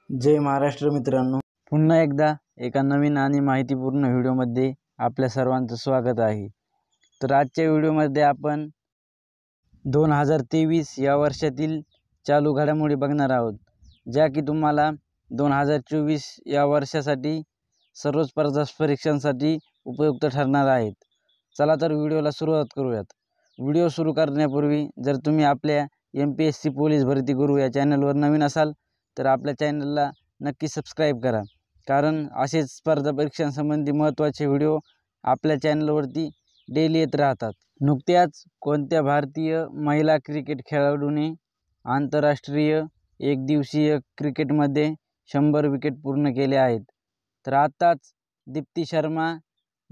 जय महाराष्ट्र मित्रांनो, पुन्हा एकदा एका नवीन आणि माहितीपूर्ण व्हिडिओमध्ये आपल्या सर्वांचं स्वागत आहे। तर आजच्या व्हिडिओमध्ये आपण 2023 या वर्षातील चालू घडामोडी बघणार आहोत, ज्या की तुम्हाला 2024 या वर्षासाठी सर्व स्पर्धा परीक्षांसाठी उपयुक्त ठरणार आहेत। चला तर व्हिडिओला सुरुवात करूयात। व्हिडिओ सुरू करण्यापूर्वी जर तुम्ही आपल्या MPSC पोलीस भरती गुरु या चॅनलवर नवीन असाल तर आपल्या चॅनलला नक्की सबस्क्राईब करा, कारण असेच स्पर्धा परीक्षांसंबंधी महत्त्वाचे व्हिडिओ आपल्या चॅनलवरती डेली येत राहतात। नुकत्याच कोणत्या भारतीय महिला क्रिकेट खेळाडूने आंतरराष्ट्रीय एकदिवसीय क्रिकेटमध्ये 100 विकेट पूर्ण केले आहेत? तर आताच दीप्ती शर्मा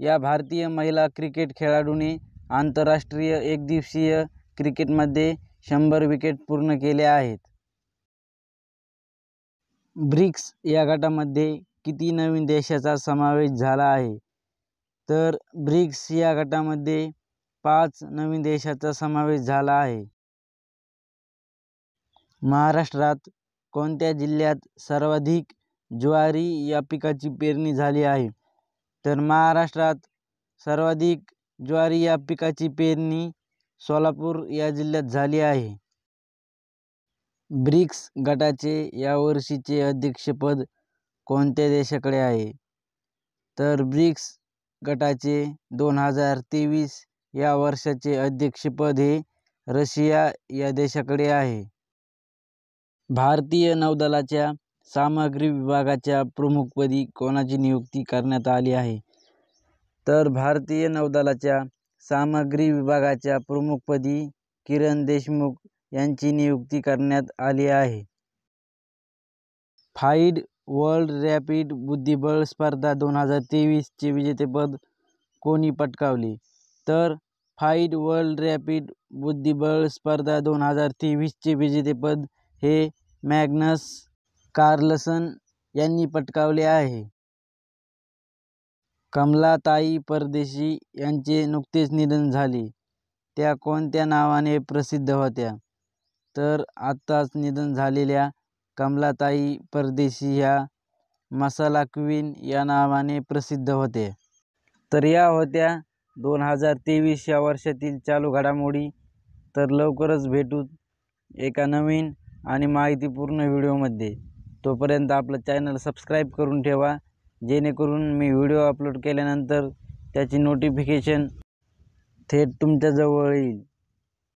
या भारतीय महिला क्रिकेट खेळाडूने आंतरराष्ट्रीय एकदिवसीय क्रिकेटमध्ये 100 विकेट पूर्ण केले आहेत। ब्रिक्स या गटामध्ये किती नवीन देशाचा समावेश झाला आहे? तर ब्रिक्स या गटामध्ये 5 नवीन देशाचा समावेश झाला आहे। महाराष्ट्रात कोणत्या जिल्ह्यात सर्वाधिक ज्वारी या पिकाची पेरणी झाली आहे? तर महाराष्ट्रात सर्वाधिक ज्वारी या पिकाची पेरणी सोलापूर या जिल्ह्यात झाली आहे। ब्रिक्स गटाचे यावर्षीचे अध्यक्षपद कोणत्या देशाकडे आहे? तर ब्रिक्स गटाचे 2023 या वर्षाचे अध्यक्षपद हे रशिया या देशाकडे आहे। भारतीय नौदलाच्या सामग्री विभागाच्या प्रमुखपदी कोणाची नियुक्ती करण्यात आली आहे? तर भारतीय नौदलाच्या सामग्री विभागाच्या प्रमुखपदी किरण देशमुख यांची नियुक्ती करण्यात आली आहे। फाइड वर्ल्ड रॅपिड बुद्धिबळ स्पर्धा 2023 चे विजेतेपद कोणी पटकावले? तर फाइड वर्ल्ड रॅपिड बुद्धिबळ स्पर्धा 2023 चे विजेतेपद हे मॅग्नस कार्लसन यांनी पटकावले आहे। कमलाताई परदेशी यांचे नुकतेच निधन झाले, त्या कोणत्या नावाने प्रसिद्ध होत्या? तर आत्ताच निधन झालेल्या कमलाताई परदेशी ह्या मसाला क्वीन या नावाने प्रसिद्ध होते। तर या होत्या 2023 या वर्षातील चालू घडामोडी। तर लवकरच भेटू एका नवीन आणि माहितीपूर्ण व्हिडिओमध्ये। तोपर्यंत आपलं चॅनल सबस्क्राईब करून ठेवा, जेणेकरून मी व्हिडिओ अपलोड केल्यानंतर त्याची नोटिफिकेशन थेट तुमच्याजवळ येईल।